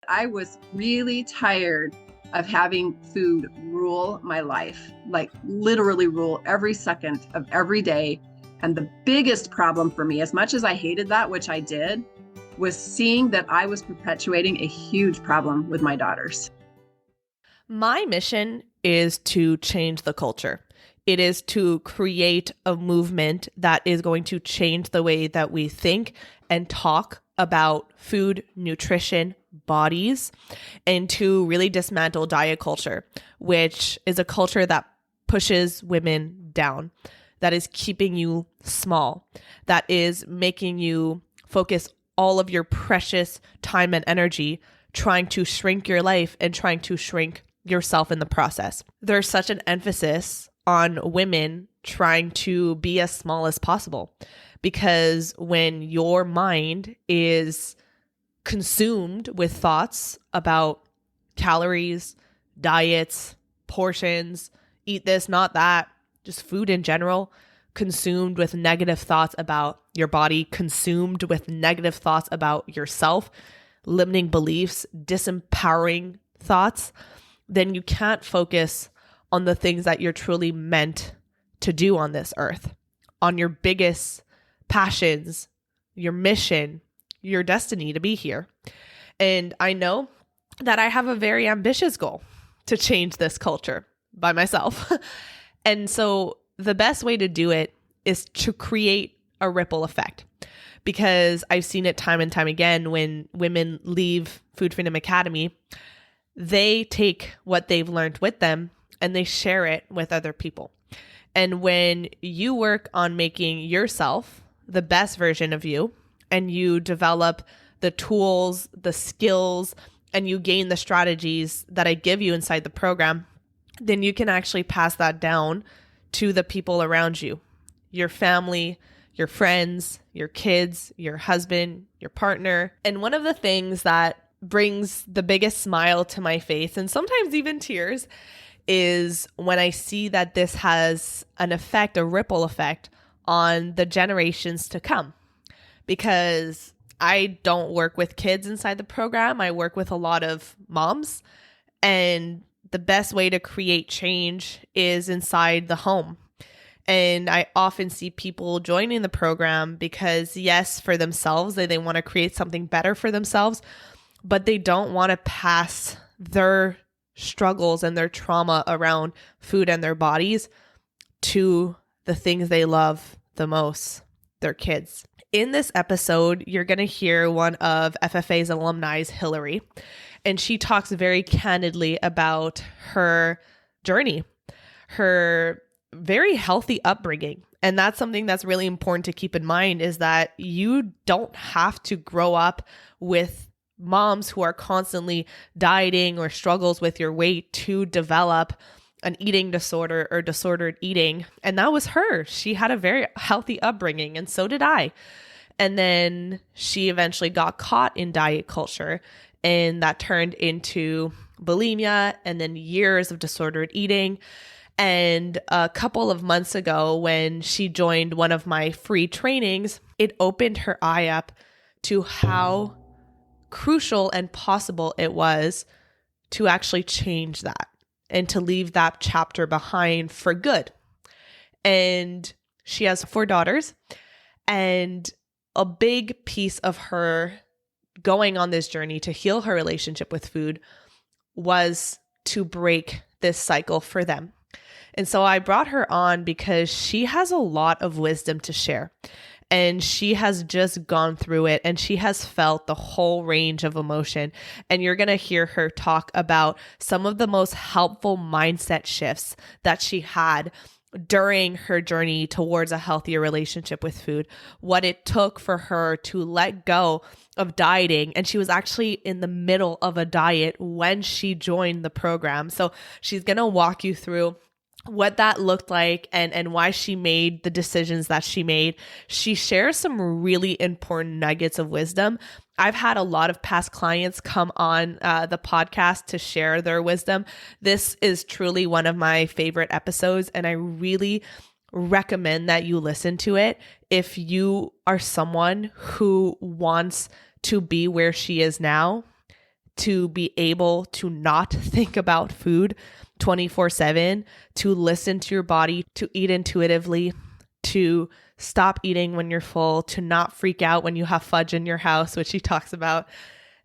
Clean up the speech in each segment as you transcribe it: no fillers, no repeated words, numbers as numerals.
I was really tired of having food rule my life, like literally rule every second of every day. And the biggest problem for me, as much as I hated that, which I did, was seeing that I was perpetuating a huge problem with my daughters. My mission is to change the culture. It is to create a movement that is going to change the way that we think and talk about food, nutrition, bodies, and to really dismantle diet culture, which is a culture that pushes women down, that is keeping you small, that is making you focus all of your precious time and energy trying to shrink your life and trying to shrink yourself in the process. There's such an emphasis on women trying to be as small as possible, because when your mind is consumed with thoughts about calories, diets, portions, eat this, not that, just food in general, consumed with negative thoughts about your body, consumed with negative thoughts about yourself, limiting beliefs, disempowering thoughts, then you can't focus on the things that you're truly meant to do on this earth, on your biggest passions, your mission, your destiny to be here. And I know that I have a very ambitious goal to change this culture by myself. And so the best way to do it is to create a ripple effect, because I've seen it time and time again when women leave Food Freedom Academy. They take what they've learned with them and they share it with other people. And when you work on making yourself the best version of you, and you develop the tools, the skills, and you gain the strategies that I give you inside the program, then you can actually pass that down to the people around you, your family, your friends, your kids, your husband, your partner. And one of the things that brings the biggest smile to my face, and sometimes even tears, is when I see that this has an effect, a ripple effect on the generations to come. Because I don't work with kids inside the program. I work with a lot of moms, and the best way to create change is inside the home. And I often see people joining the program because, yes, for themselves, they want to create something better for themselves, but they don't want to pass their struggles and their trauma around food and their bodies to the things they love the most, their kids. In this episode, you're going to hear one of FFA's alumni, Hilary, and she talks very candidly about her journey, her very healthy upbringing. And that's something that's really important to keep in mind, is that you don't have to grow up with moms who are constantly dieting or struggles with your weight to develop an eating disorder or disordered eating. And that was her. She had a very healthy upbringing, and so did I. And then she eventually got caught in diet culture, and that turned into bulimia and then years of disordered eating. And a couple of months ago, when she joined one of my free trainings, it opened her eye up to how crucial and possible it was to actually change that and to leave that chapter behind for good. And she has 4 daughters, and a big piece of her going on this journey to heal her relationship with food was to break this cycle for them. And so I brought her on because she has a lot of wisdom to share. And she has just gone through it, and she has felt the whole range of emotion. And you're going to hear her talk about some of the most helpful mindset shifts that she had during her journey towards a healthier relationship with food, what it took for her to let go of dieting. And she was actually in the middle of a diet when she joined the program. So she's going to walk you through what that looked like and why she made the decisions that she made. She shares some really important nuggets of wisdom. I've had a lot of past clients come on the podcast to share their wisdom. This is truly one of my favorite episodes, and I really recommend that you listen to it if you are someone who wants to be where she is now. to be able to not think about food 24/7, to listen to your body, to eat intuitively, to stop eating when you're full, to not freak out when you have fudge in your house, which she talks about,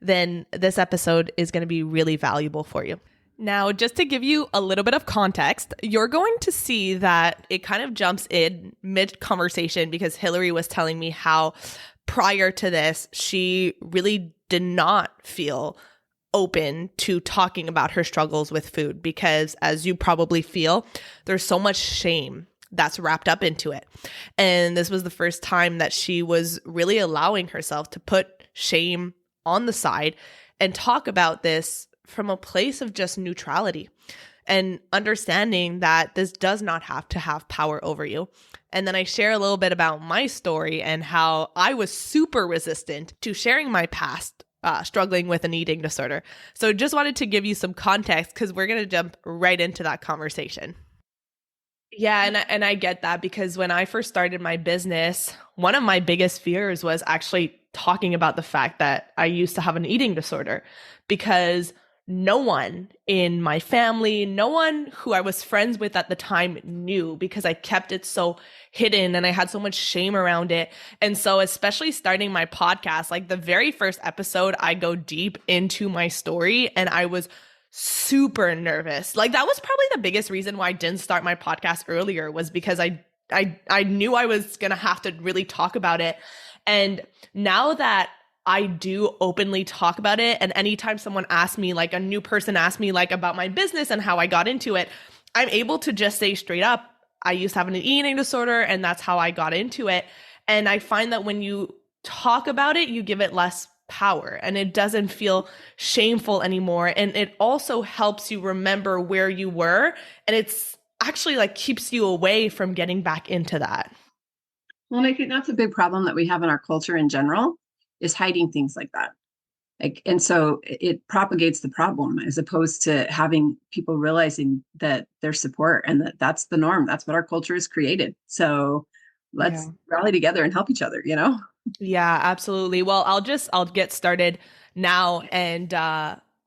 then this episode is going to be really valuable for you. Now, just to give you a little bit of context, you're going to see that it kind of jumps in mid-conversation because Hilary was telling me how prior to this, she really did not feel open to talking about her struggles with food because, as you probably feel, there's so much shame that's wrapped up into it. And this was the first time that she was really allowing herself to put shame on the side and talk about this from a place of just neutrality and understanding that this does not have to have power over you. And then I share a little bit about my story and how I was super resistant to sharing my past struggling with an eating disorder. So just wanted to give you some context because we're going to jump right into that conversation. Yeah, and I get that because when I first started my business, one of my biggest fears was actually talking about the fact that I used to have an eating disorder because no one in my family, no one who I was friends with at the time knew because I kept it so hidden and I had so much shame around it. And so especially starting my podcast, like the very first episode, I go deep into my story and I was super nervous. Like that was probably the biggest reason why I didn't start my podcast earlier was because I knew I was going to have to really talk about it. And now that I do openly talk about it, and anytime someone asks me, like a new person asks me like about my business and how I got into it, I'm able to just say straight up, I used to have an eating disorder and that's how I got into it. And I find that when you talk about it, you give it less power and it doesn't feel shameful anymore. And it also helps you remember where you were. And it's actually like keeps you away from getting back into that. Well, I think that's a big problem that we have in our culture in general is hiding things like that. Like, and so it propagates the problem as opposed to having people realizing that there's support and that that's the norm. That's what our culture has created. So let's rally together and help each other, you know? Yeah, absolutely. Well, I'll get started now. And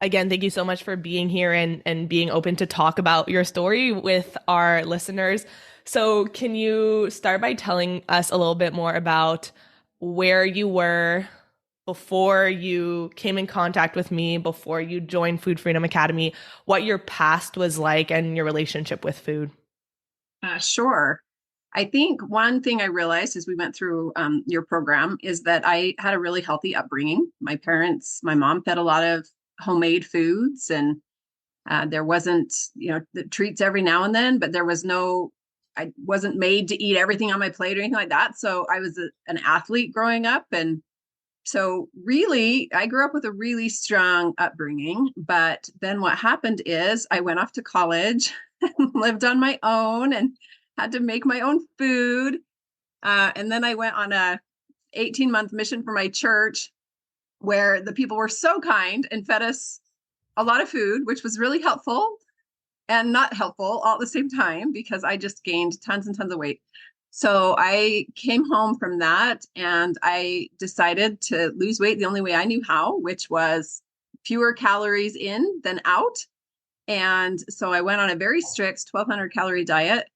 again, thank you so much for being here and being open to talk about your story with our listeners. So can you start by telling us a little bit more about where you were before you came in contact with me, before you joined Food Freedom Academy, what your past was like and your relationship with food? Sure. I think one thing I realized as we went through your program is that I had a really healthy upbringing. My mom fed a lot of homemade foods and there wasn't, the treats every now and then, but I wasn't made to eat everything on my plate or anything like that. So I was an athlete growing up. And so really, I grew up with a really strong upbringing. But then what happened is I went off to college and lived on my own and had to make my own food. And then I went on a 18-month mission for my church where the people were so kind and fed us a lot of food, which was really helpful and not helpful all at the same time because I just gained tons and tons of weight. So I came home from that and I decided to lose weight the only way I knew how, which was fewer calories in than out. And so I went on a very strict 1,200 calorie diet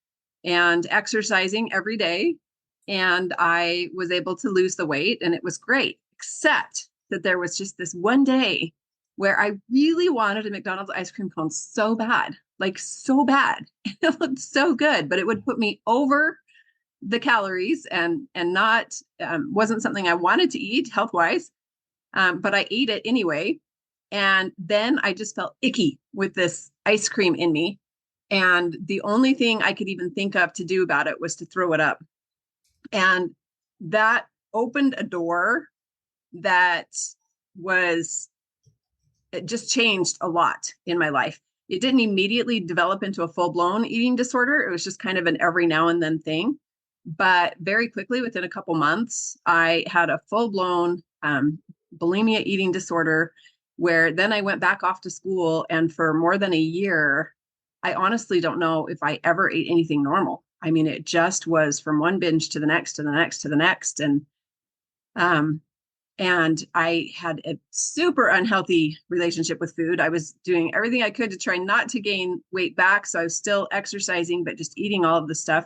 and exercising every day. And I was able to lose the weight and it was great, except that there was just this one day where I really wanted a McDonald's ice cream cone so bad, like so bad. It looked so good, but it would put me over the calories and not wasn't something I wanted to eat health wise, but I ate it anyway. And then I just felt icky with this ice cream in me. And the only thing I could even think of to do about it was to throw it up. And that opened a door that it just changed a lot in my life. It didn't immediately develop into a full-blown eating disorder. It was just kind of an every now and then thing. But very quickly, within a couple months, I had a full-blown bulimia eating disorder where then I went back off to school. And for more than a year, I honestly don't know if I ever ate anything normal. I mean, it just was from one binge to the next, to the next, to the next. And And I had a super unhealthy relationship with food. I was doing everything I could to try not to gain weight back. So I was still exercising, but just eating all of the stuff.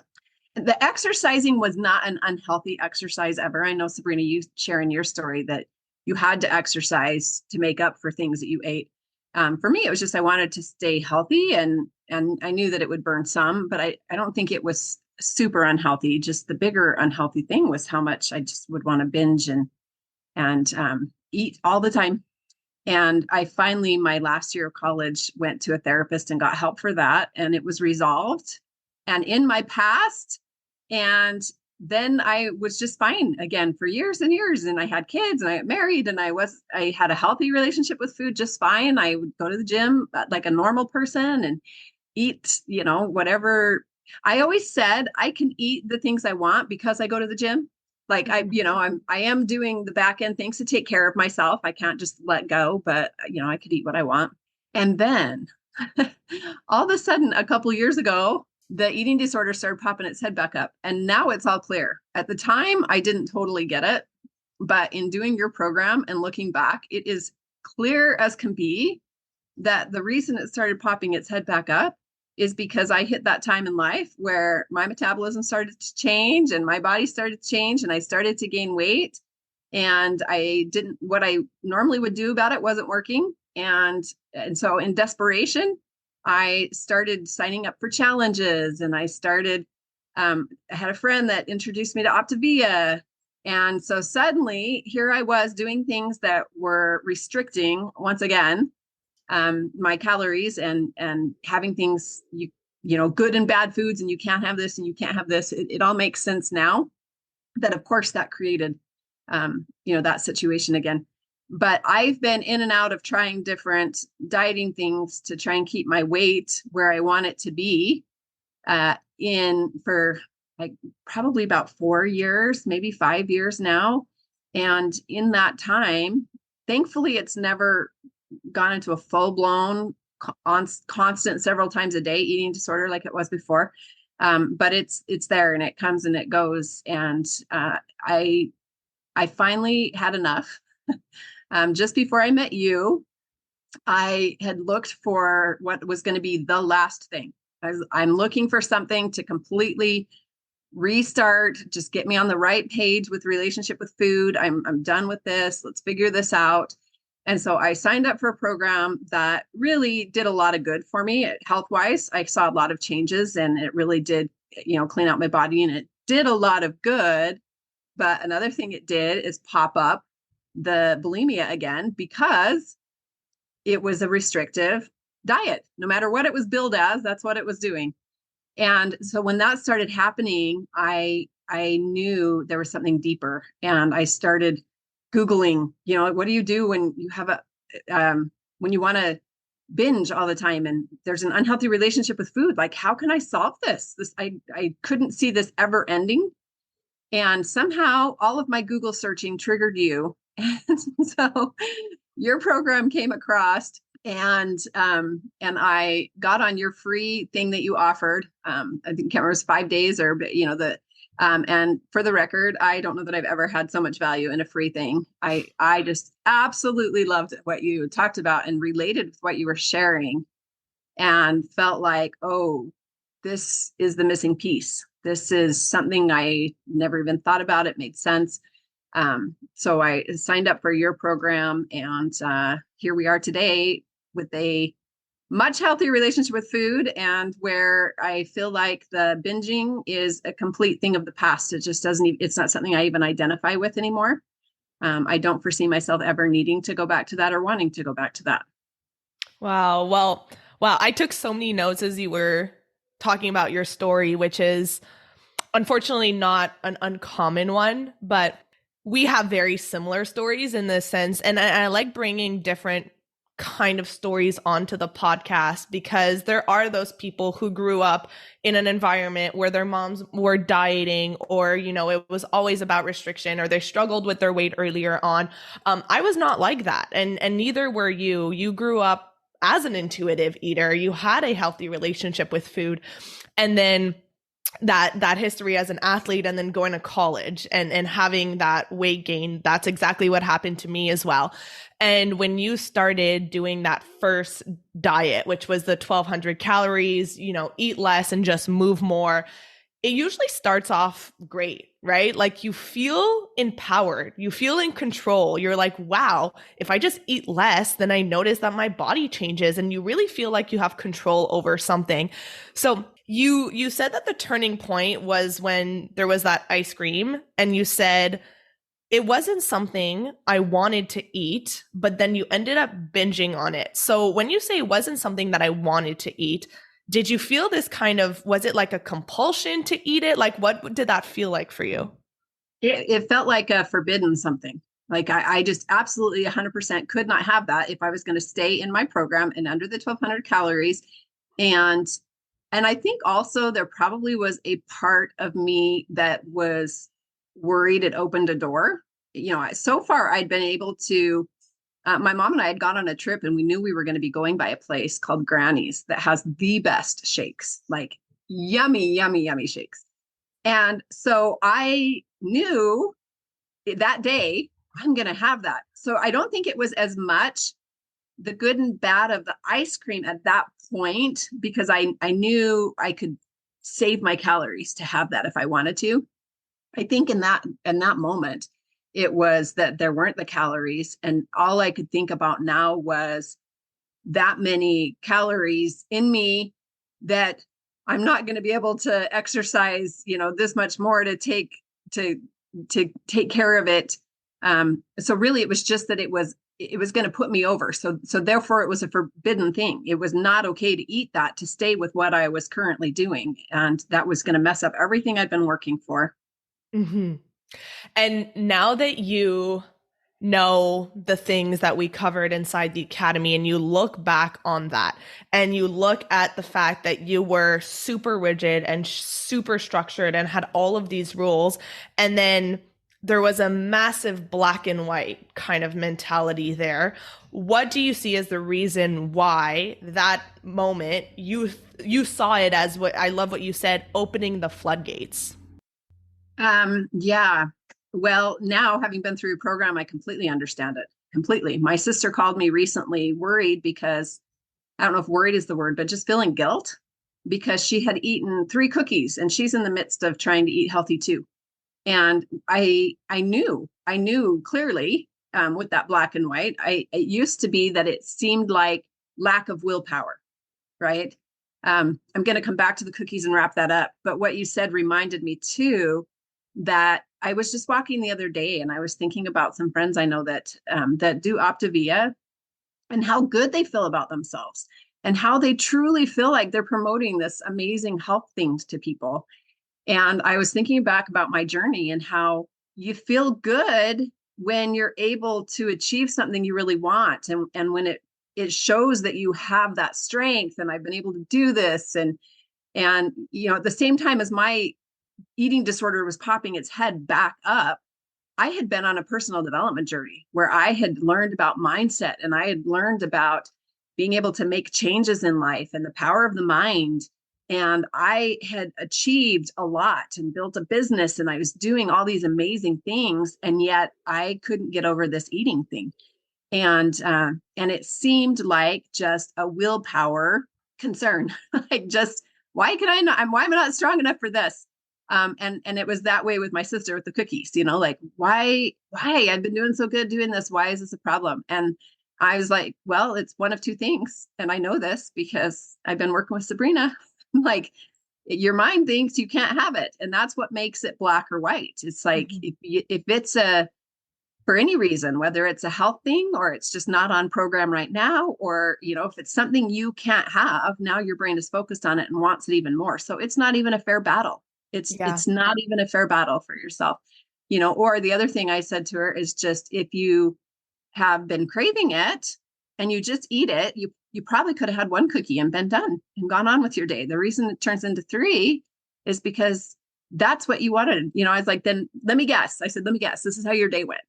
The exercising was not an unhealthy exercise ever. I know, Sabrina, you sharing your story that you had to exercise to make up for things that you ate. For me, it was just I wanted to stay healthy, and I knew that it would burn some, but I don't think it was super unhealthy. Just the bigger unhealthy thing was how much I just would want to binge and eat all the time. And I finally, my last year of college, went to a therapist and got help for that. And it was resolved and in my past. And then I was just fine again for years and years. And I had kids and I got married and I had a healthy relationship with food just fine. I would go to the gym like a normal person and eat, whatever. I always said I can eat the things I want because I go to the gym. Like I am doing the back end things to take care of myself. I can't just let go, but I could eat what I want. And then all of a sudden, a couple of years ago, the eating disorder started popping its head back up. And now it's all clear. At the time, I didn't totally get it. But in doing your program and looking back, it is clear as can be that the reason it started popping its head back up is because I hit that time in life where my metabolism started to change and my body started to change and I started to gain weight. And what I normally would do about it wasn't working. And so in desperation, I started signing up for challenges and I had a friend that introduced me to Optavia. And so suddenly here I was doing things that were restricting once again my calories and having things good and bad foods, and you can't have this and you can't have this. It all makes sense now that of course that created that situation again. But I've been in and out of trying different dieting things to try and keep my weight where I want it to be for like probably about 4 years, maybe 5 years now. And in that time, thankfully, it's never gone into a full-blown constant several times a day eating disorder like it was before. But it's there and it comes and it goes. And I finally had enough. Just before I met you, I had looked for what was going to be the last thing. I'm looking for something to completely restart, just get me on the right page with relationship with food. I'm done with this. Let's figure this out. And so I signed up for a program that really did a lot of good for me health wise. I saw a lot of changes and it really did, clean out my body and it did a lot of good. But another thing it did is pop up the bulimia again because it was a restrictive diet. No matter what it was billed as, that's what it was doing. And so when that started happening, I knew there was something deeper and I started Googling, what do you do when you have when you want to binge all the time and there's an unhealthy relationship with food? Like, how can I solve this? I couldn't see this ever ending. And somehow all of my Google searching triggered you. And so your program came across and I got on your free thing that you offered. I think can't remember, it was 5 days and for the record, I don't know that I've ever had so much value in a free thing. I just absolutely loved what you talked about and related with what you were sharing and felt like, oh, this is the missing piece. This is something I never even thought about. It made sense. So I signed up for your program and here we are today with a much healthier relationship with food and where I feel like the binging is a complete thing of the past. It just it's not something I even identify with anymore. I don't foresee myself ever needing to go back to that or wanting to go back to that. Wow. Well, wow. I took so many notes as you were talking about your story, which is unfortunately not an uncommon one, but we have very similar stories in this sense. And I like bringing different kind of stories onto the podcast because there are those people who grew up in an environment where their moms were dieting or, it was always about restriction or they struggled with their weight earlier on. I was not like that. And neither were you. You grew up as an intuitive eater. You had a healthy relationship with food. And then that history as an athlete and then going to college and having that weight gain. That's exactly what happened to me as well. And when you started doing that first diet, which was the 1200 calories, eat less and just move more, it usually starts off great, right? Like you feel empowered, you feel in control. You're like, wow, if I just eat less, then I notice that my body changes and you really feel like you have control over something. So you said that the turning point was when there was that ice cream and you said it wasn't something I wanted to eat, but then you ended up binging on it. So when you say it wasn't something that I wanted to eat, did you feel this was it like a compulsion to eat it? Like, what did that feel like for you? It felt like a forbidden something. Like I just absolutely 100% could not have that if I was going to stay in my program and under the 1200 calories. And I think also there probably was a part of me that was worried it opened a door. So far I'd been able to, my mom and I had gone on a trip and we knew we were going to be going by a place called Granny's that has the best shakes, like yummy, yummy, yummy shakes. And so I knew that day I'm going to have that. So I don't think it was as much the good and bad of the ice cream at that point, because I knew I could save my calories to have that if I wanted to. I think in that moment, it was that there weren't the calories. And all I could think about now was that many calories in me that I'm not going to be able to exercise, this much more to take care of it. So really it was just that it was going to put me over. So therefore it was a forbidden thing. It was not okay to eat that, to stay with what I was currently doing. And that was going to mess up everything I'd been working for. Mm-hmm. And now that you know the things that we covered inside the academy and you look back on that and you look at the fact that you were super rigid and super structured and had all of these rules, and then there was a massive black and white kind of mentality there. What do you see as the reason why that moment you saw it as, what I love what you said, opening the floodgates? Yeah. Well, now having been through a program, I completely understand it. Completely. My sister called me recently worried because I don't know if worried is the word, but just feeling guilt because she had eaten 3 cookies and she's in the midst of trying to eat healthy too. And I knew clearly, with that black and white. It used to be that it seemed like lack of willpower, right? I'm going to come back to the cookies and wrap that up. But what you said reminded me too that I was just walking the other day and I was thinking about some friends I know that do Optavia and how good they feel about themselves and how they truly feel like they're promoting this amazing health things to people. And I was thinking back about my journey and how you feel good when you're able to achieve something you really want. And when it shows that you have that strength and I've been able to do this. And at the same time as my eating disorder was popping its head back up, I had been on a personal development journey where I had learned about mindset and I had learned about being able to make changes in life and the power of the mind. And I had achieved a lot and built a business and I was doing all these amazing things. And yet I couldn't get over this eating thing. And it seemed like just a willpower concern. Like just, why am I not strong enough for this? And it was that way with my sister with the cookies, like why I've been doing so good doing this. Why is this a problem? And I was like, well, it's one of two things. And I know this because I've been working with Sabrina. Like your mind thinks you can't have it. And that's what makes it black or white. It's like, if it's for any reason, whether it's a health thing or it's just not on program right now, or, if it's something you can't have, now your brain is focused on it and wants it even more. So it's not even a fair battle. Yeah. It's not even a fair battle for yourself, or the other thing I said to her is just, if you have been craving it and you just eat it, you probably could have had 1 cookie and been done and gone on with your day. The reason it turns into 3 is because that's what you wanted. I was like, then let me guess. I said, let me guess. This is how your day went.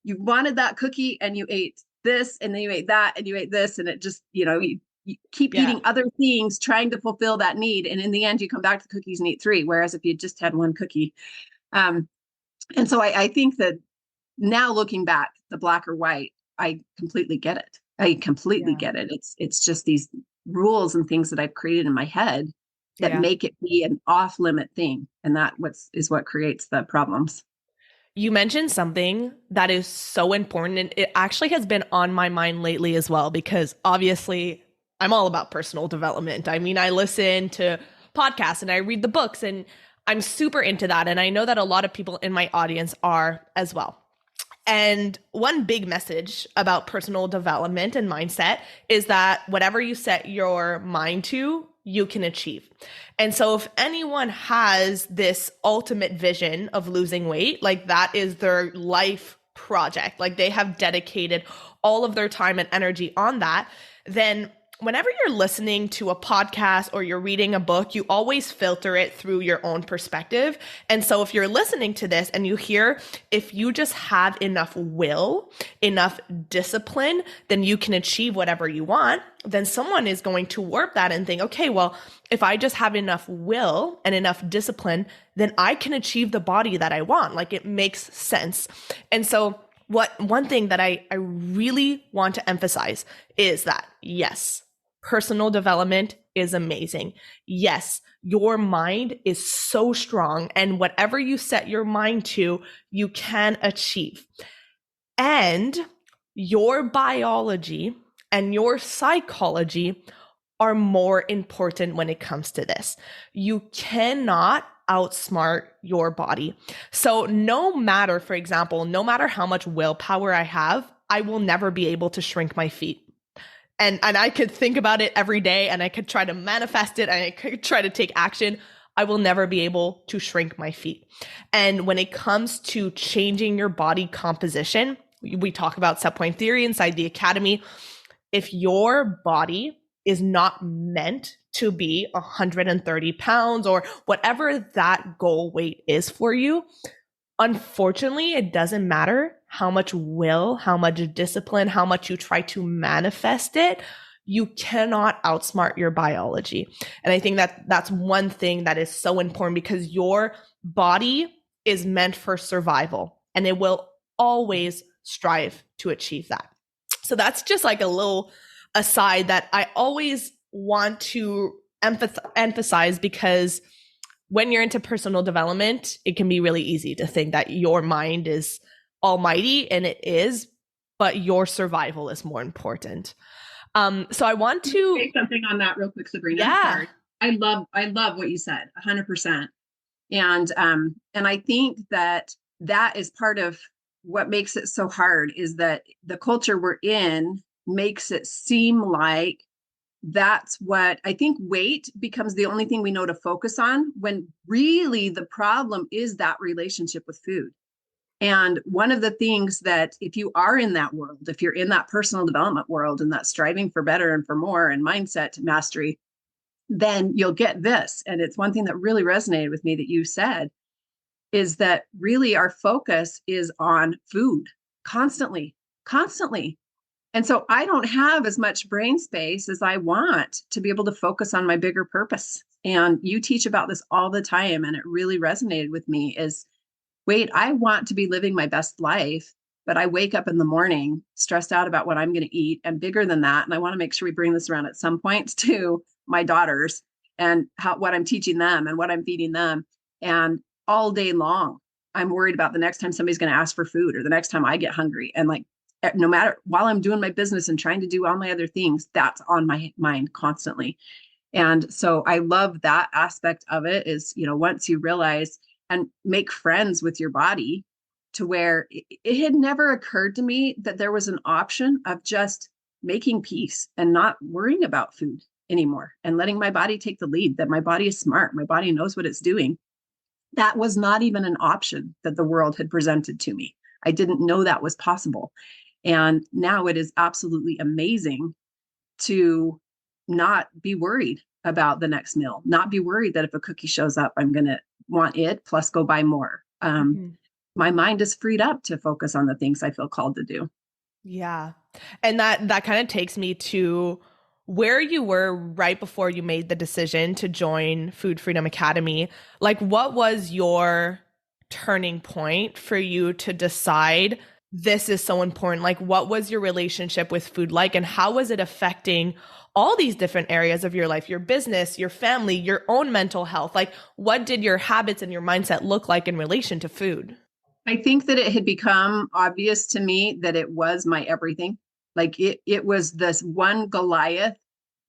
You wanted that cookie and you ate this and then you ate that and you ate this. And it just, you you keep Yeah. eating other things, trying to fulfill that need. And in the end, you come back to the cookies and eat three. Whereas if you just had one cookie. And so I think that now looking back, the black or white, I completely get it. I completely Yeah. get it. It's just these rules and things that I've created in my head that Yeah. make it be an off limit thing. And that is what creates the problems. You mentioned something that is so important, and it actually has been on my mind lately as well, because obviously I'm all about personal development. I mean, I listen to podcasts and I read the books, and I'm super into that. And I know that a lot of people in my audience are as well. And one big message about personal development and mindset is that whatever you set your mind to, you can achieve. And so if anyone has this ultimate vision of losing weight, like that is their life project, like they have dedicated all of their time and energy on that, then whenever you're listening to a podcast or you're reading a book, you always filter it through your own perspective. And so if you're listening to this and you hear, if you just have enough will, enough discipline, then you can achieve whatever you want, then someone is going to warp that and think, okay, well, if I just have enough will and enough discipline, then I can achieve the body that I want. Like it makes sense. And so one thing that I really want to emphasize is that, yes, personal development is amazing. Yes, your mind is so strong, and whatever you set your mind to, you can achieve. And your biology and your psychology are more important when it comes to this. You cannot outsmart your body. So no matter, for example, no matter how much willpower I have, I will never be able to shrink my feet. And I could think about it every day and I could try to manifest it and I could try to take action. I will never be able to shrink my feet. And when it comes to changing your body composition, we talk about set point theory inside the academy. If your body is not meant to be 130 pounds or whatever that goal weight is for you, unfortunately, it doesn't matter how much will, how much discipline, how much you try to manifest it. You cannot outsmart your biology. And I think that that's one thing that is so important, because your body is meant for survival and it will always strive to achieve that. So that's just like a little aside that I always want to emphasize, because when you're into personal development, it can be really easy to think that your mind is almighty, and it is, but your survival is more important. So I want to say something on that real quick, Sabrina. Yeah. Sorry. I love what you said, 100%. And I think that is part of what makes it so hard, is that the culture we're in makes it seem like that's what I think weight becomes the only thing we know to focus on, when really the problem is that relationship with food. And one of the things that, if you are in that world, if you're in that personal development world and that striving for better and for more and mindset mastery, then you'll get this. And it's one thing that really resonated with me that you said, is that really our focus is on food constantly, constantly. And so I don't have as much brain space as I want to be able to focus on my bigger purpose. And you teach about this all the time. And it really resonated with me is, wait, I want to be living my best life, but I wake up in the morning stressed out about what I'm going to eat, and bigger than that. And I want to make sure we bring this around at some point to my daughters and what I'm teaching them and what I'm feeding them. And all day long, I'm worried about the next time somebody's going to ask for food, or the next time I get hungry. And like, no matter, while I'm doing my business and trying to do all my other things, that's on my mind constantly. And so I love that aspect of it, is, once you realize and make friends with your body, to where it had never occurred to me that there was an option of just making peace and not worrying about food anymore, and letting my body take the lead, that my body is smart. My body knows what it's doing. That was not even an option that the world had presented to me. I didn't know that was possible. And now it is absolutely amazing to not be worried about the next meal, not be worried that if a cookie shows up, I'm going to want it plus go buy more. My mind is freed up to focus on the things I feel called to do. Yeah. And that kind of takes me to where you were right before you made the decision to join Food Freedom Academy. Like, what was your turning point for you to decide this is so important? Like, what was your relationship with food like, and how was it affecting all these different areas of your life, your business, your family, your own mental health? Like, what did your habits and your mindset look like in relation to food? I think that it had become obvious to me that it was my everything. Like it was this one Goliath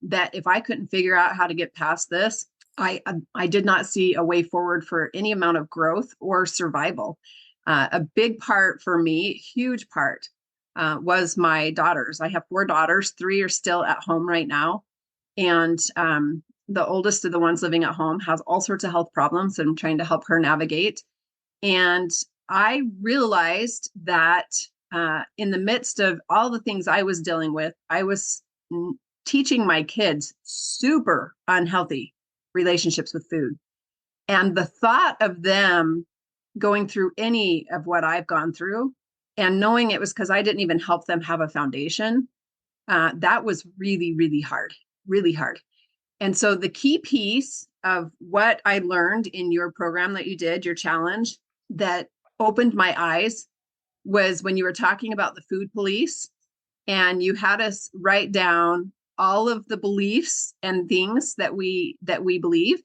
that if I couldn't figure out how to get past this, I did not see a way forward for any amount of growth or survival. A big part for me, huge part, was my daughters. I have 4 daughters. 3 are still at home right now, and the oldest of the ones living at home has all sorts of health problems, and I'm trying to help her navigate. And I realized that in the midst of all the things I was dealing with, I was teaching my kids super unhealthy relationships with food. And the thought of them going through any of what I've gone through and knowing it was because I didn't even help them have a foundation, that was really, really hard, really hard. And so the key piece of what I learned in your program that you did, your challenge, that opened my eyes was when you were talking about the food police and you had us write down all of the beliefs and things that we believe.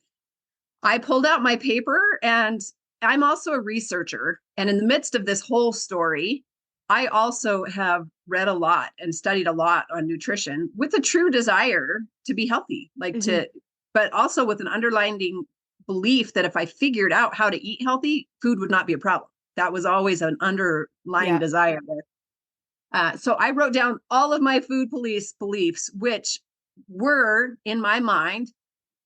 I pulled out my paper, and I'm also a researcher, and in the midst of this whole story, I also have read a lot and studied a lot on nutrition with a true desire to be healthy, like Mm-hmm. but also with an underlying belief that if I figured out how to eat healthy, food would not be a problem. That was always an underlying Yeah. desire there. So I wrote down all of my food police beliefs, which were in my mind,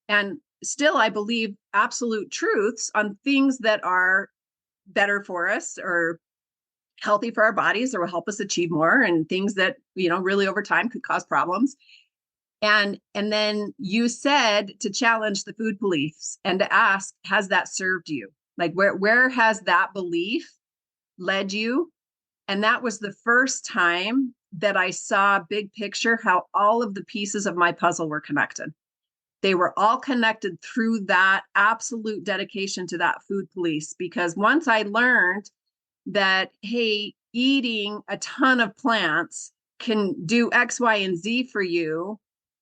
and still I believe, absolute truths on things that are better for us or healthy for our bodies or will help us achieve more, and things that, really over time could cause problems. And then you said to challenge the food beliefs and to ask, has that served you? Like where has that belief led you? And that was the first time that I saw big picture how all of the pieces of my puzzle were connected. They were all connected through that absolute dedication to that food police. Because once I learned that, hey, eating a ton of plants can do X, Y, and Z for you,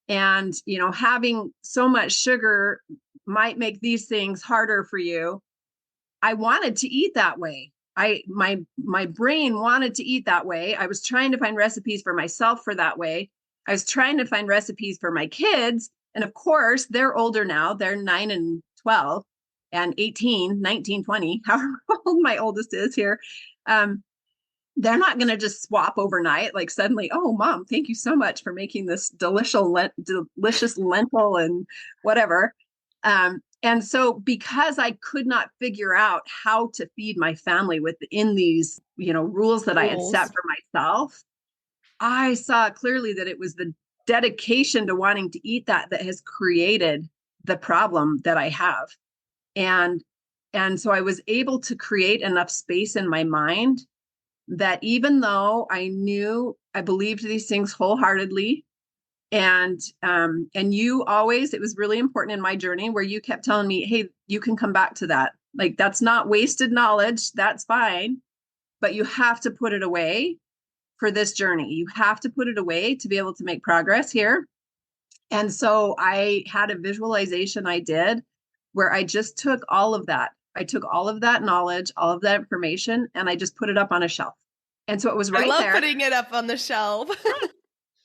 and having so much sugar might make these things harder for you, I wanted to eat that way. My brain wanted to eat that way. I was trying to find recipes for myself for that way. I was trying to find recipes for my kids. And of course, they're older now. They're 9 and 12 and 18, 19, 20, however old my oldest is here. They're not going to just swap overnight. Like suddenly, oh, mom, thank you so much for making this delicious lentil and whatever. And so because I could not figure out how to feed my family within these, rules that I had set Rules. for myself, I saw clearly that it was the dedication to wanting to eat that has created the problem that I have. And so I was able to create enough space in my mind that even though I believed these things wholeheartedly, and you always, it was really important in my journey where you kept telling me, hey, you can come back to that. Like, that's not wasted knowledge. That's fine. But you have to put it away for this journey. You have to put it away to be able to make progress here. And so I had a visualization I did where I just took all of that. I took all of that knowledge, all of that information, and I just put it up on a shelf. And so it was I right love there. putting it up on the shelf.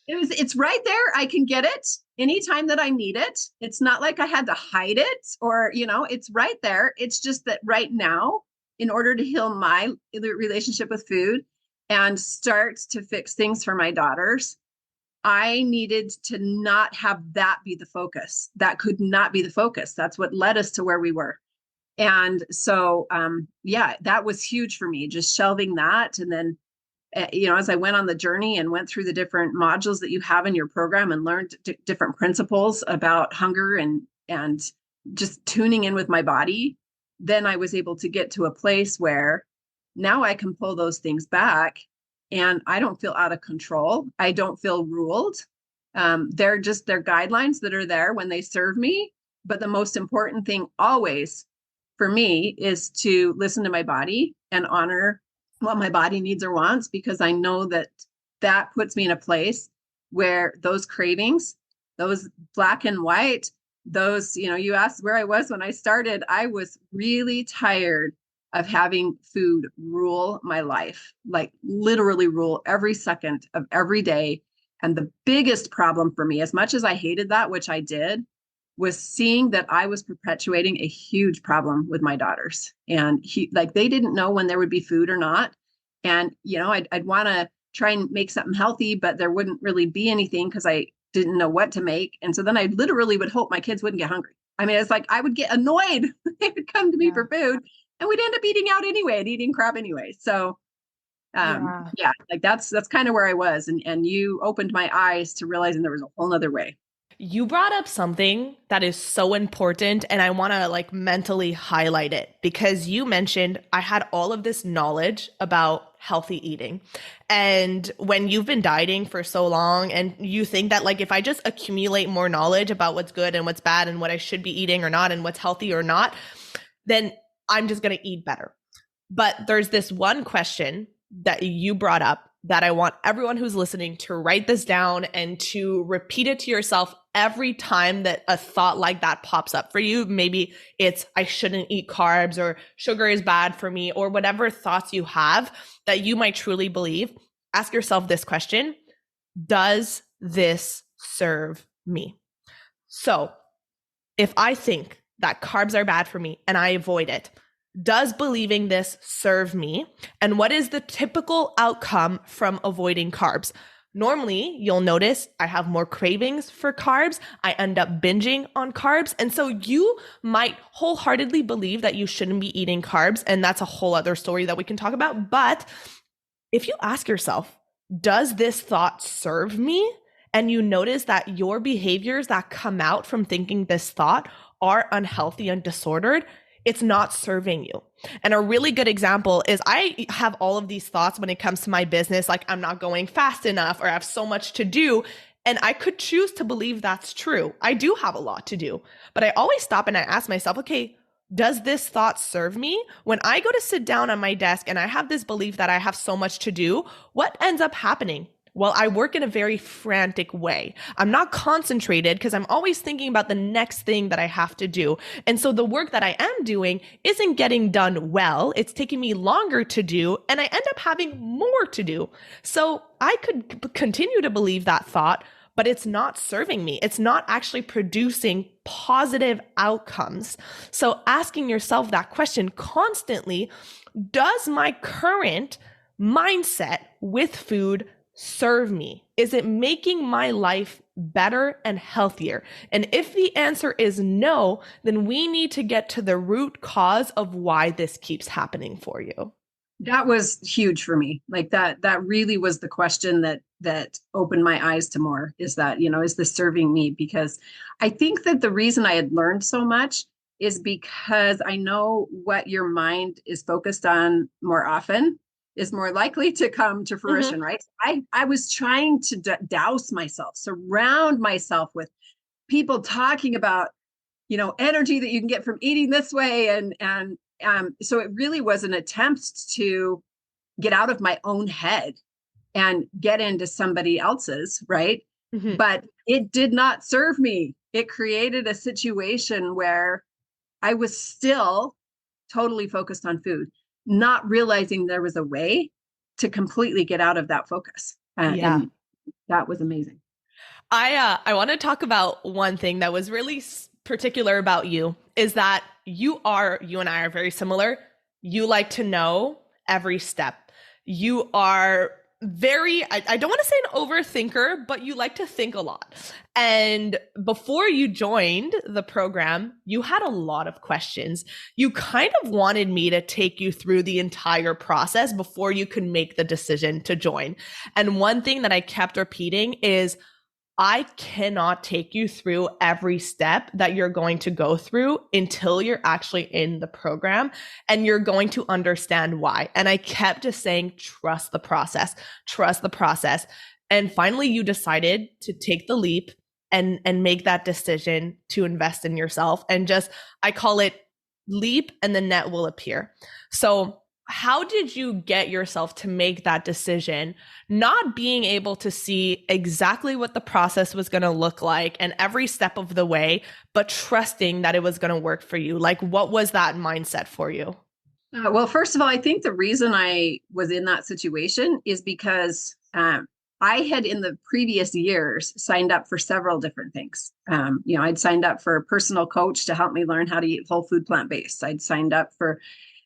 It's right there. I can get it anytime that I need it. It's not like I had to hide it or, it's right there. It's just that right now, in order to heal my relationship with food and start to fix things for my daughters, I needed to not have that be the focus. That could not be the focus. That's what led us to where we were. And so, that was huge for me, just shelving that. And then as I went on the journey and went through the different modules that you have in your program and learned different principles about hunger and just tuning in with my body, then I was able to get to a place where now I can pull those things back and I don't feel out of control. I don't feel ruled. They're guidelines that are there when they serve me. But the most important thing always for me is to listen to my body and honor what my body needs or wants, because I know that that puts me in a place where those cravings, those black and white, those, you asked where I was when I started. I was really tired of having food rule my life, like literally rule every second of every day. And the biggest problem for me, as much as I hated that, which I did, was seeing that I was perpetuating a huge problem with my daughters. And they didn't know when there would be food or not. And, I'd want to try and make something healthy, but there wouldn't really be anything because I didn't know what to make. And so then I literally would hope my kids wouldn't get hungry. I mean, it's like I would get annoyed. They would come to me for food and we'd end up eating out anyway and eating crap anyway. So like that's kind of where I was. And you opened my eyes to realizing there was a whole nother way. You brought up something that is so important, and I want to mentally highlight it, because you mentioned I had all of this knowledge about healthy eating. And when you've been dieting for so long and you think that if I just accumulate more knowledge about what's good and what's bad and what I should be eating or not and what's healthy or not, then I'm just going to eat better. But there's this one question that you brought up that I want everyone who's listening to write this down and to repeat it to yourself every time that a thought like that pops up for you. Maybe it's I shouldn't eat carbs, or sugar is bad for me, or whatever thoughts you have that you might truly believe. Ask yourself this question: does this serve me? So if I think that carbs are bad for me and I avoid it, does believing this serve me? And what is the typical outcome from avoiding carbs? Normally, you'll notice I have more cravings for carbs. I end up binging on carbs. And so you might wholeheartedly believe that you shouldn't be eating carbs. And that's a whole other story that we can talk about. But if you ask yourself, does this thought serve me? And you notice that your behaviors that come out from thinking this thought are unhealthy and disordered, it's not serving you. And a really good example is I have all of these thoughts when it comes to my business, like I'm not going fast enough or I have so much to do. And I could choose to believe that's true. I do have a lot to do, but I always stop and I ask myself, okay, does this thought serve me? When I go to sit down on my desk and I have this belief that I have so much to do, what ends up happening? Well, I work in a very frantic way. I'm not concentrated because I'm always thinking about the next thing that I have to do. And so the work that I am doing isn't getting done well. It's taking me longer to do, and I end up having more to do. So I could continue to believe that thought, but it's not serving me. It's not actually producing positive outcomes. So asking yourself that question constantly, does my current mindset with food serve me? Is it making my life better and healthier? And if the answer is no, then we need to get to the root cause of why this keeps happening for you. That was huge for me. Like that really was the question that opened my eyes to more, is that, is this serving me? Because I think that the reason I had learned so much is because I know what your mind is focused on more often is more likely to come to fruition, right? I was trying to douse myself, surround myself with people talking about, energy that you can get from eating this way. And so it really was an attempt to get out of my own head and get into somebody else's, right? Mm-hmm. But it did not serve me. It created a situation where I was still totally focused on food, not realizing there was a way to completely get out of that focus. And that was amazing. I want to talk about one thing that was really particular about you, is that you and I are very similar. You like to know every step. You are I don't want to say an overthinker, but you like to think a lot. And before you joined the program, you had a lot of questions. You kind of wanted me to take you through the entire process before you could make the decision to join. And one thing that I kept repeating is, I cannot take you through every step that you're going to go through until you're actually in the program and you're going to understand why. And I kept just saying, trust the process, trust the process. And finally you decided to take the leap and make that decision to invest in yourself, and just, I call it leap and the net will appear. So how did you get yourself to make that decision, not being able to see exactly what the process was going to look like and every step of the way, but trusting that it was going to work for you? Like, what was that mindset for you? Well, first of all, I think the reason I was in that situation is because I had in the previous years signed up for several different things. I'd signed up for a personal coach to help me learn how to eat whole food plant-based. I'd signed up for,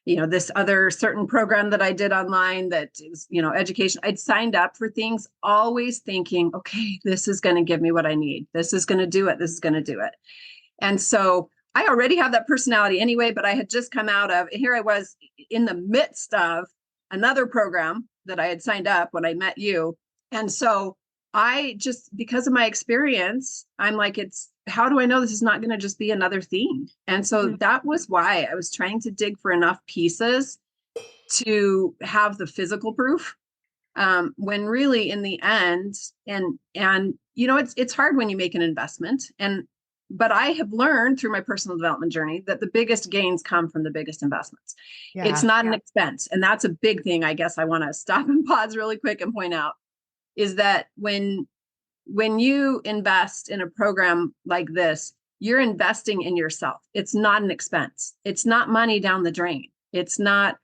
this other certain program that I did online that is, education. I'd signed up for things always thinking, okay, this is going to give me what I need. This is going to do it. This is going to do it. And so I already have that personality anyway, but I had just come out of, here I was in the midst of another program that I had signed up when I met you. And so I just, because of my experience, I'm like, how do I know this is not going to just be another thing? And so that was why I was trying to dig for enough pieces to have the physical proof. When really in the end, and it's hard when you make an investment, but I have learned through my personal development journey that the biggest gains come from the biggest investments. Yeah. It's not an expense. And that's a big thing, I guess I want to stop and pause really quick and point out, is that when you invest in a program like this, you're investing in yourself. It's not an expense. It's not money down the drain. It's not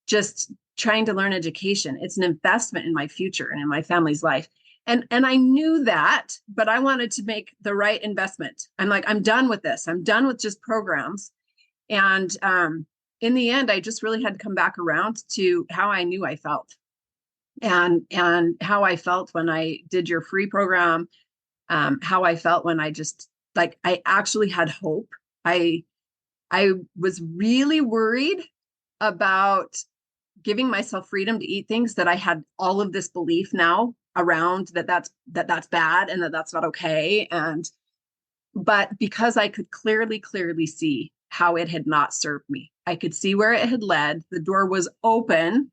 just trying to learn education. It's an investment in my future and in my family's life. And I knew that, but I wanted to make the right investment. I'm like, I'm done with this. I'm done with just programs. And in the end, I just really had to come back around to how I knew I felt, and how I felt when I did your free program, how I felt when I just, like, I actually had hope. I was really worried about giving myself freedom to eat things that I had all of this belief now around that's bad and that's not okay. But because I could clearly see how it had not served me, I could see where it had led. The door was open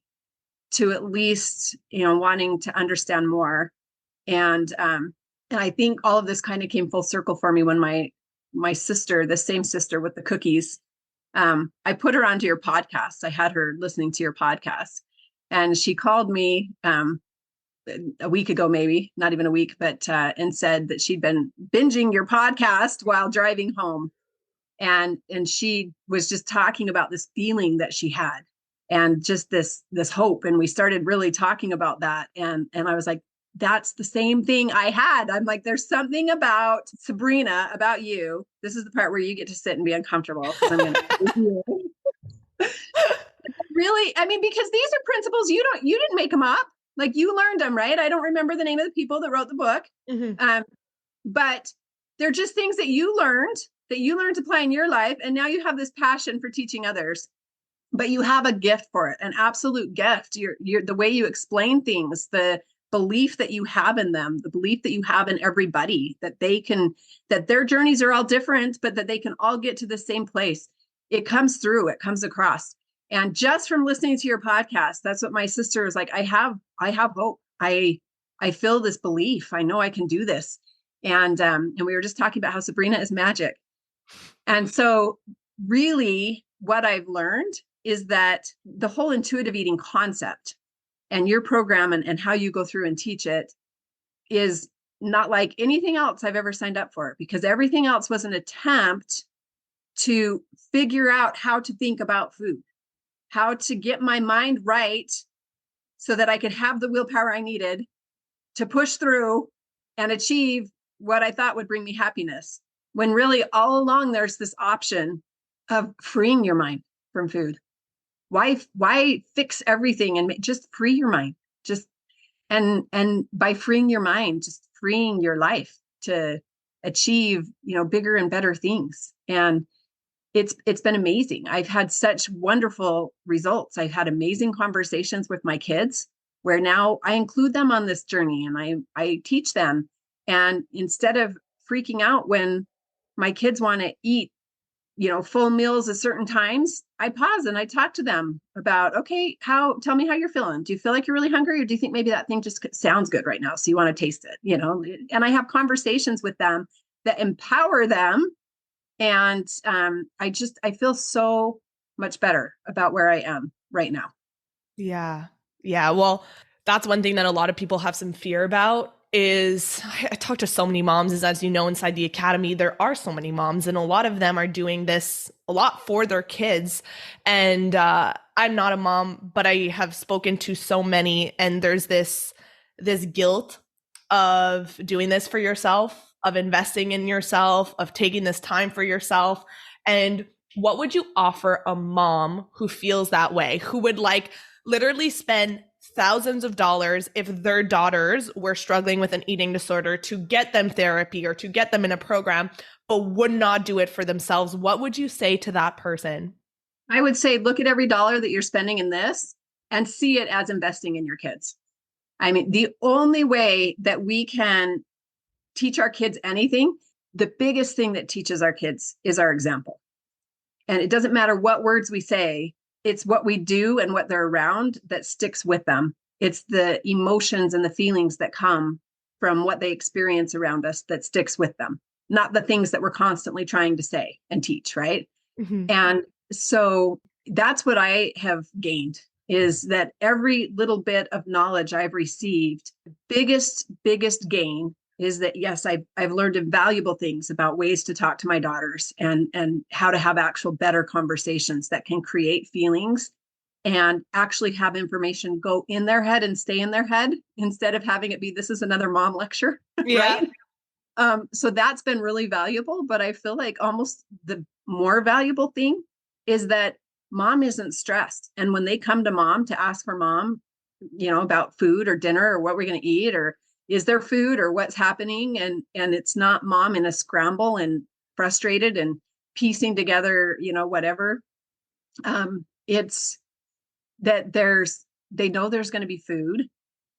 to at least, wanting to understand more. And I think all of this kind of came full circle for me when my sister, the same sister with the cookies, I put her onto your podcast. I had her listening to your podcast, and she called me a week ago, maybe not even a week, but and said that she'd been binging your podcast while driving home. And she was just talking about this feeling that she had and just this hope. And we started really talking about that. And I was like, that's the same thing I had. I'm like, there's something about Sabrina, about you. This is the part where you get to sit and be uncomfortable, because I'm going to really, because these are principles you didn't make them up. Like, you learned them, right? I don't remember the name of the people that wrote the book. Mm-hmm. But they're just things that you learned to apply in your life. And now you have this passion for teaching others, but you have a gift for it, an absolute gift. You're the way you explain things, the belief that you have in them, the belief that you have in everybody, that their journeys are all different, but that they can all get to the same place. It comes through, it comes across. And just from listening to your podcast, that's what my sister is like. I have hope. I feel this belief. I know I can do this. And we were just talking about how Sabrina is magic. And so really what I've learned is that the whole intuitive eating concept and your program and how you go through and teach it is not like anything else I've ever signed up for, because everything else was an attempt to figure out how to think about food, how to get my mind right so that I could have the willpower I needed to push through and achieve what I thought would bring me happiness. When really all along there's this option of freeing your mind from food. Why fix everything and just free your mind? Just and by freeing your mind, just freeing your life to achieve, bigger and better things. And it's been amazing. I've had such wonderful results. I've had amazing conversations with my kids where now I include them on this journey and I teach them. And instead of freaking out when my kids want to eat, full meals at certain times, I pause and I talk to them about, okay, tell me how you're feeling. Do you feel like you're really hungry, or do you think maybe that thing just sounds good right now, so you want to taste it, and I have conversations with them that empower them. And I feel so much better about where I am right now. Yeah. Yeah. Well, that's one thing that a lot of people have some fear about is I talk to so many moms, is as you know, inside the academy, there are so many moms and a lot of them are doing this a lot for their kids. And I'm not a mom, but I have spoken to so many, and there's this guilt of doing this for yourself, of investing in yourself, of taking this time for yourself. And what would you offer a mom who feels that way, who would like literally spend thousands of dollars if their daughters were struggling with an eating disorder to get them therapy or to get them in a program, but would not do it for themselves? What would you say to that person? I would say, look at every dollar that you're spending in this and see it as investing in your kids. I mean, the only way that we can teach our kids anything, the biggest thing that teaches our kids is our example. And it doesn't matter what words we say, it's what we do and what they're around that sticks with them. It's the emotions and the feelings that come from what they experience around us that sticks with them, not the things that we're constantly trying to say and teach, right? Mm-hmm. And so that's what I have gained, is that every little bit of knowledge I've received, biggest gain is that, yes, I've learned invaluable things about ways to talk to my daughters and how to have actual better conversations that can create feelings and actually have information go in their head and stay in their head, instead of having it be, this is another mom lecture, Yeah. right? So that's been really valuable, but I feel like almost the more valuable thing is that mom isn't stressed. And when they come to mom to ask for mom, about food or dinner or what we're going to eat, or is there food or what's happening? And it's not mom in a scramble and frustrated and piecing together, whatever. It's that they know there's going to be food,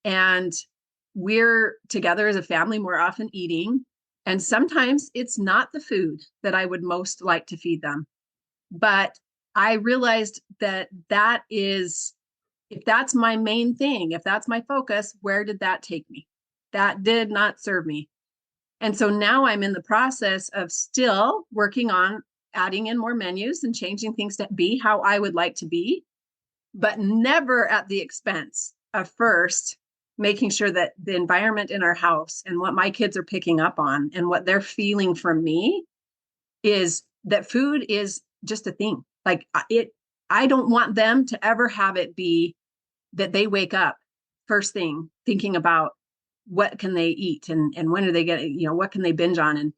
and we're together as a family more often eating. And sometimes it's not the food that I would most like to feed them. But I realized that is, if that's my main thing, if that's my focus, where did that take me? That did not serve me. And so now I'm in the process of still working on adding in more menus and changing things to be how I would like to be, but never at the expense of first making sure that the environment in our house and what my kids are picking up on and what they're feeling from me is that food is just a thing. Like I don't want them to ever have it be that they wake up first thing thinking about what can they eat and when are they getting, what can they binge on,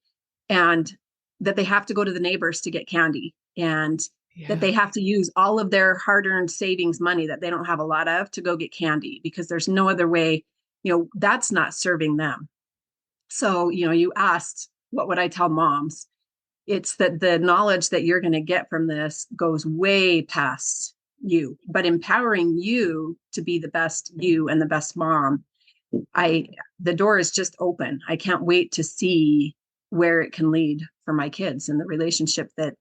and that they have to go to the neighbors to get candy, and that Yeah. they have to use all of their hard-earned savings money that they don't have a lot of to go get candy because there's no other way. That's not serving them. So, you asked, what would I tell moms? It's that the knowledge that you're going to get from this goes way past you, but empowering you to be the best you and the best mom. The door is just open. I can't wait to see where it can lead for my kids and the relationship that,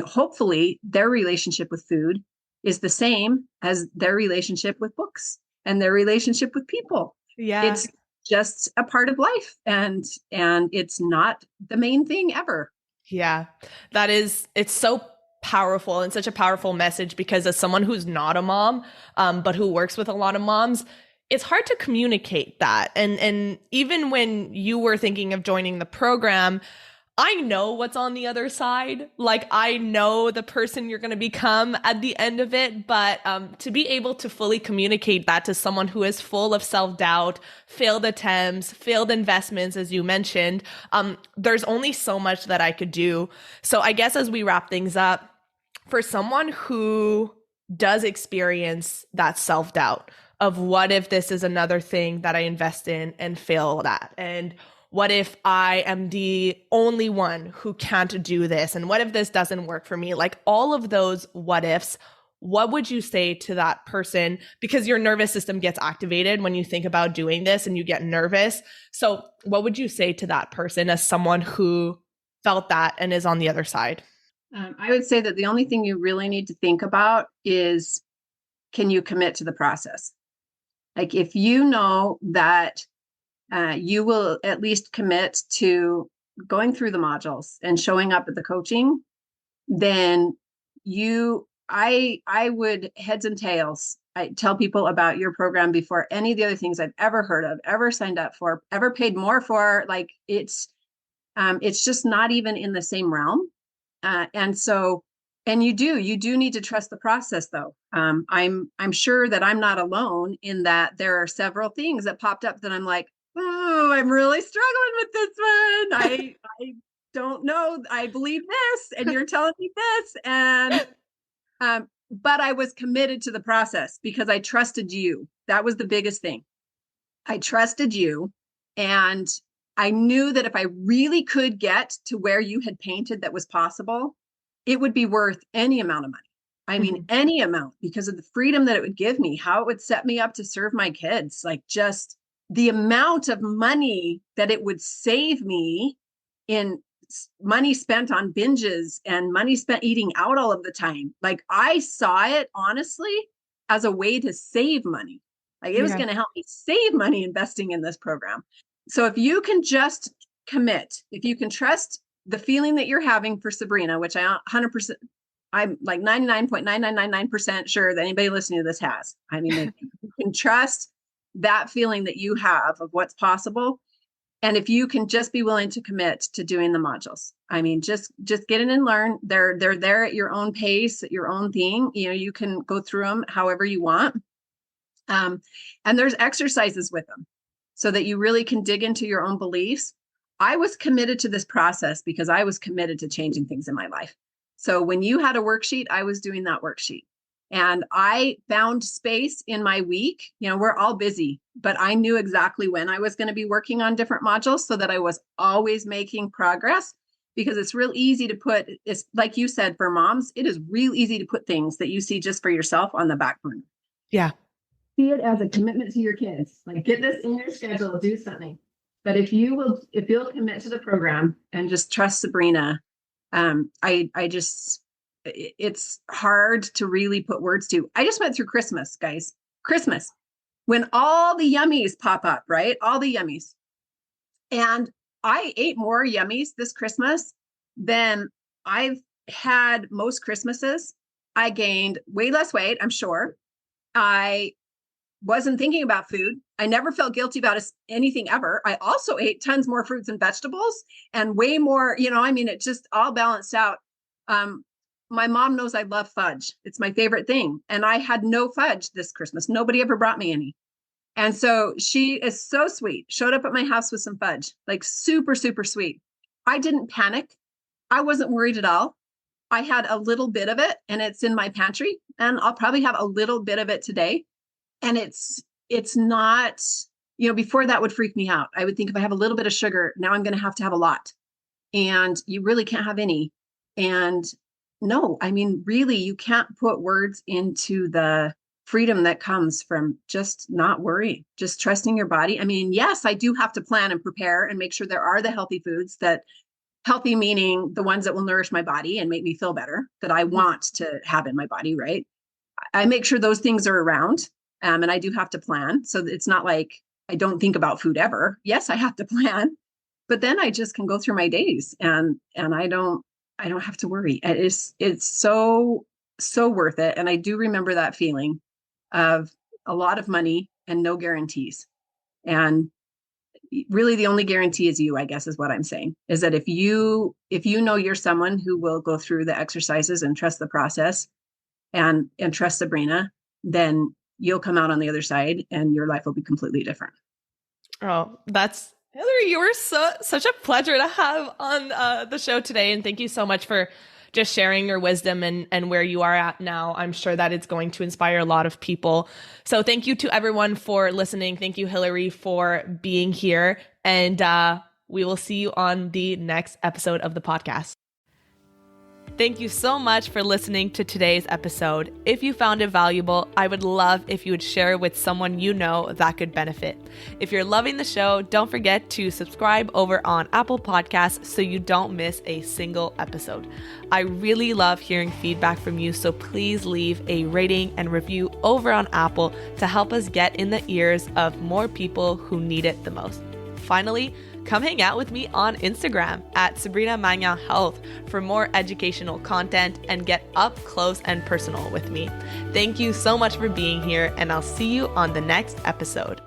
hopefully their relationship with food is the same as their relationship with books and their relationship with people. Yeah. It's just a part of life, and it's not the main thing ever. Yeah. It's so powerful and such a powerful message because as someone who's not a mom, but who works with a lot of moms, it's hard to communicate that. And even when you were thinking of joining the program, I know what's on the other side. Like I know the person you're going to become at the end of it, but to be able to fully communicate that to someone who is full of self-doubt, failed attempts, failed investments, as you mentioned, there's only so much that I could do. So I guess as we wrap things up, for someone who does experience that self-doubt of what if this is another thing that I invest in and fail at, and what if I am the only one who can't do this? And what if this doesn't work for me? Like all of those what ifs, what would you say to that person? Because your nervous system gets activated when you think about doing this and you get nervous. So what would you say to that person as someone who felt that and is on the other side? I would say that the only thing you really need to think about is, can you commit to the process? Like if you know that you will at least commit to going through the modules and showing up at the coaching, then I would heads and tails. I tell people about your program before any of the other things I've ever heard of, ever signed up for, ever paid more for. Like it's just not even in the same realm. And you do need to trust the process though. I'm sure that I'm not alone in that there are several things that popped up that I'm like, oh, I'm really struggling with this one. I don't know. I believe this, and you're telling me this. But I was committed to the process because I trusted you. That was the biggest thing. I trusted you. And I knew that if I really could get to where you had painted that was possible, it would be worth any amount of money. I mean, any amount, because of the freedom that it would give me, how it would set me up to serve my kids, like just the amount of money that it would save me in money spent on binges and money spent eating out all of the time. Like I saw it honestly as a way to save money. Like it was going to help me save money investing in this program. So if you can just commit, if you can trust the feeling that you're having for Sabrina, which I 100%, I'm like 99.9999% sure that anybody listening to this has. I mean, if you can trust that feeling that you have of what's possible. And if you can just be willing to commit to doing the modules, I mean, just get in and learn. They're there at your own pace, at your own thing. You know, you can go through them however you want. And there's exercises with them so that you really can dig into your own beliefs. I was committed to this process because I was committed to changing things in my life. So when you had a worksheet, I was doing that worksheet. And I found space in my week. You know, we're all busy, but I knew exactly when I was going to be working on different modules so that I was always making progress, because it's real easy to put, it's like you said, for moms, it is real easy to put things that you see just for yourself on the back burner. Yeah. See it as a commitment to your kids. Like get this in your schedule, do something. But if you'll commit to the program and just trust Sabrina, it's hard to really put words to. I just went through Christmas, guys. Christmas, when all the yummies pop up, right? All the yummies. And I ate more yummies this Christmas than I've had most Christmases. I gained way less weight, I'm sure. I wasn't thinking about food. I never felt guilty about anything ever. I also ate tons more fruits and vegetables and way more, you know, I mean, it just all balanced out. My mom knows I love fudge. It's my favorite thing. And I had no fudge this Christmas. Nobody ever brought me any. And so she is so sweet, showed up at my house with some fudge, like super, super sweet. I didn't panic. I wasn't worried at all. I had a little bit of it and it's in my pantry, and I'll probably have a little bit of it today. And it's not, you know, before that would freak me out. I would think if I have a little bit of sugar, now I'm going to have a lot. And you really can't have any. And no, I mean, really, you can't put words into the freedom that comes from just not worrying, just trusting your body. I mean, yes, I do have to plan and prepare and make sure there are the healthy foods, that healthy meaning the ones that will nourish my body and make me feel better, that I want to have in my body, right? I make sure those things are around. And I do have to plan. So it's not like I don't think about food ever. Yes, I have to plan, but then I just can go through my days and I don't have to worry. It's so worth it. And I do remember that feeling of a lot of money and no guarantees. And really the only guarantee is you, I guess, is what I'm saying, is that if you know you're someone who will go through the exercises and trust the process and trust Sabrina, then you'll come out on the other side and your life will be completely different. Oh, that's Hilary, you were such a pleasure to have on the show today. And thank you so much for just sharing your wisdom and where you are at now. I'm sure that it's going to inspire a lot of people. So thank you to everyone for listening. Thank you, Hilary, for being here. And we will see you on the next episode of the podcast. Thank you so much for listening to today's episode. If you found it valuable, I would love if you would share it with someone you know that could benefit. If you're loving the show, don't forget to subscribe over on Apple Podcasts so you don't miss a single episode. I really love hearing feedback from you, so please leave a rating and review over on Apple to help us get in the ears of more people who need it the most. Finally, come hang out with me on Instagram at Sabrina Magna Health for more educational content and get up close and personal with me. Thank you so much for being here, and I'll see you on the next episode.